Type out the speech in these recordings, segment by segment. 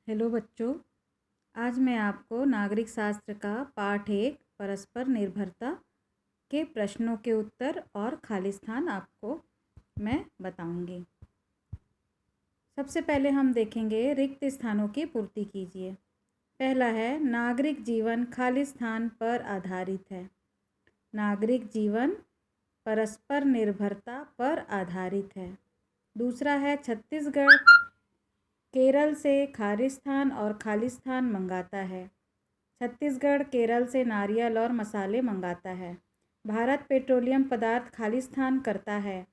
Hello बच्चों, आज मैं आपको नागरिक शास्त्र का पाठ 1 परस्पर निर्भरता के प्रश्नों के उत्तर और खाली स्थान आपको मैं बताऊंगी। सबसे पहले हम देखेंगे रिक्त स्थानों की पूर्ति कीजिए। पहला है नागरिक जीवन खाली स्थान पर आधारित है। नागरिक जीवन परस्पर निर्भरता पर आधारित है। दूसरा है छत्तीसगढ़ केरल से खालिस्तान और खालिस्तान मंगाता है। छत्तीसगढ़ केरल से नारियल और मसाले मंगाता है। भारत पेट्रोलियम पदार्थ खालिस्तान करता है।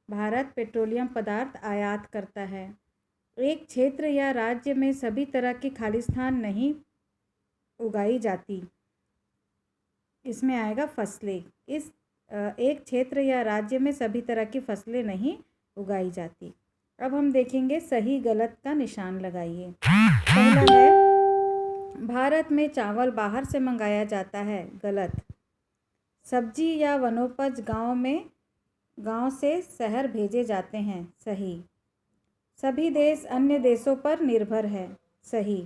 भारत पेट्रोलियम पदार्थ आयात करता है। एक क्षेत्र या राज्य में सभी तरह की खालिस्तान नहीं उगाई जाती। इसमें आएगा फसलें। एक क्षेत्र या राज्य में सभी तरह की फसलें नहीं उगाई जाती। अब हम देखेंगे सही गलत का निशान लगाइए। पहला है भारत में चावल बाहर से मंगाया जाता है। गलत। सब्जी या वनोपज गांव से शहर भेजे जाते हैं। सही। सभी देश अन्य देशों पर निर्भर है। सही।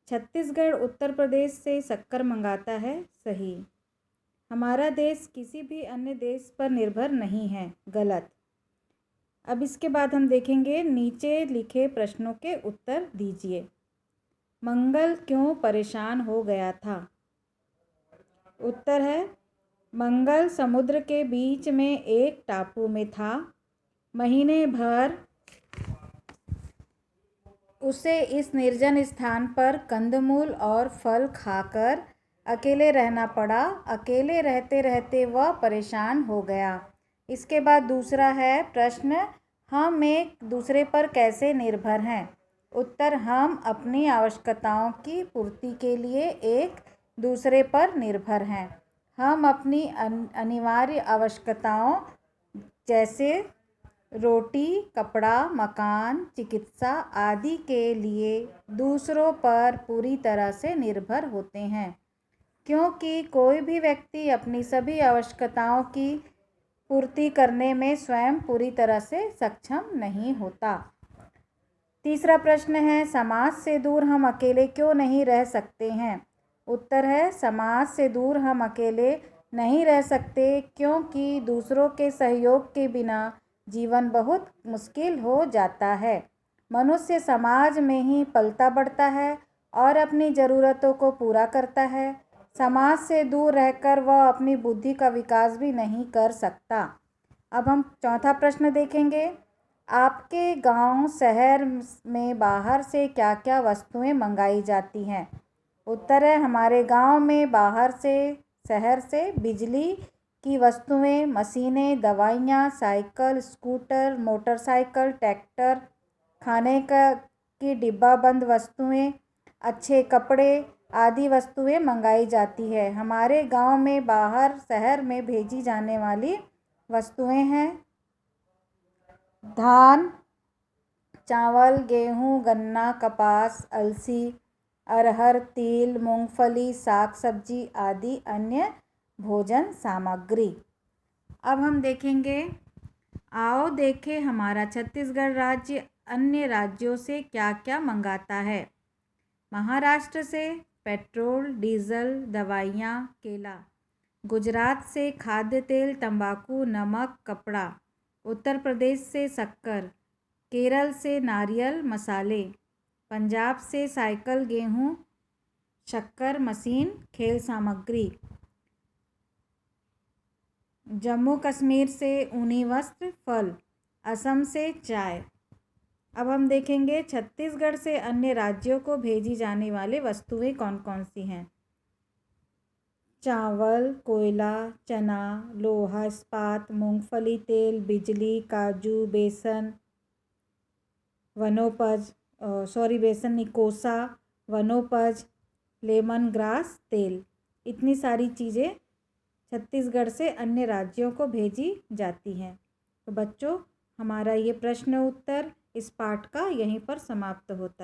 छत्तीसगढ़ उत्तर प्रदेश से शक्कर मंगाता है। सही। हमारा देश किसी भी अन्य देश पर निर्भर नहीं है। गलत। अब इसके बाद हम देखेंगे नीचे लिखे प्रश्नों के उत्तर दीजिए। मंगल क्यों परेशान हो गया था? उत्तर है मंगल समुद्र के बीच में एक टापू में था। महीने भर उसे इस निर्जन स्थान पर कंदमूल और फल खाकर अकेले रहना पड़ा। अकेले रहते रहते वह परेशान हो गया। इसके बाद दूसरा है प्रश्न हम एक दूसरे पर कैसे निर्भर हैं? उत्तर हम अपनी आवश्यकताओं की पूर्ति के लिए एक दूसरे पर निर्भर हैं। हम अपनी अनिवार्य आवश्यकताओं जैसे रोटी, कपड़ा, मकान, चिकित्सा आदि के लिए दूसरों पर पूरी तरह से निर्भर होते हैं, क्योंकि कोई भी व्यक्ति अपनी सभी आवश्यकताओं की पूर्ति करने में स्वयं पूरी तरह से सक्षम नहीं होता। तीसरा प्रश्न है समाज से दूर हम अकेले क्यों नहीं रह सकते हैं? उत्तर है समाज से दूर हम अकेले नहीं रह सकते क्योंकि दूसरों के सहयोग के बिना जीवन बहुत मुश्किल हो जाता है। मनुष्य समाज में ही पलता बढ़ता है और अपनी ज़रूरतों को पूरा करता है। समाज से दूर रहकर वह अपनी बुद्धि का विकास भी नहीं कर सकता। अब हम चौथा प्रश्न देखेंगे। आपके गांव शहर में बाहर से क्या क्या वस्तुएं मंगाई जाती हैं? उत्तर है हमारे गांव में बाहर से शहर से बिजली की वस्तुएं, मशीनें, दवाइयाँ, साइकिल, स्कूटर, मोटरसाइकिल, ट्रैक्टर, खाने की डिब्बाबंद वस्तुएं, अच्छे कपड़े आदि वस्तुएं मंगाई जाती है। हमारे गांव में बाहर शहर में भेजी जाने वाली वस्तुएं हैं धान, चावल, गेहूं, गन्ना, कपास, अलसी, अरहर, तिल, मूंगफली, साग सब्जी आदि अन्य भोजन सामग्री। अब हम देखेंगे आओ देखें हमारा छत्तीसगढ़ राज्य अन्य राज्यों से क्या क्या मंगाता है। महाराष्ट्र से पेट्रोल, डीजल, दवाइयाँ, केला। गुजरात से खाद्य तेल, तंबाकू, नमक, कपड़ा। उत्तर प्रदेश से शक्कर। केरल से नारियल, मसाले। पंजाब से साइकिल, गेहूं, शक्कर, मशीन, खेल सामग्री। जम्मू कश्मीर से ऊनी वस्त्र, फल। असम से चाय। अब हम देखेंगे छत्तीसगढ़ से अन्य राज्यों को भेजी जाने वाली वस्तुएं कौन कौन सी हैं। चावल, कोयला, चना, लोहा इस्पात, मूंगफली तेल, बिजली, काजू, बेसन, बेसन नहीं कोसा, वनोपज, लेमन ग्रास तेल। इतनी सारी चीज़ें छत्तीसगढ़ से अन्य राज्यों को भेजी जाती हैं। तो बच्चों हमारा ये प्रश्न उत्तर इस पाठ का यहीं पर समाप्त होता है।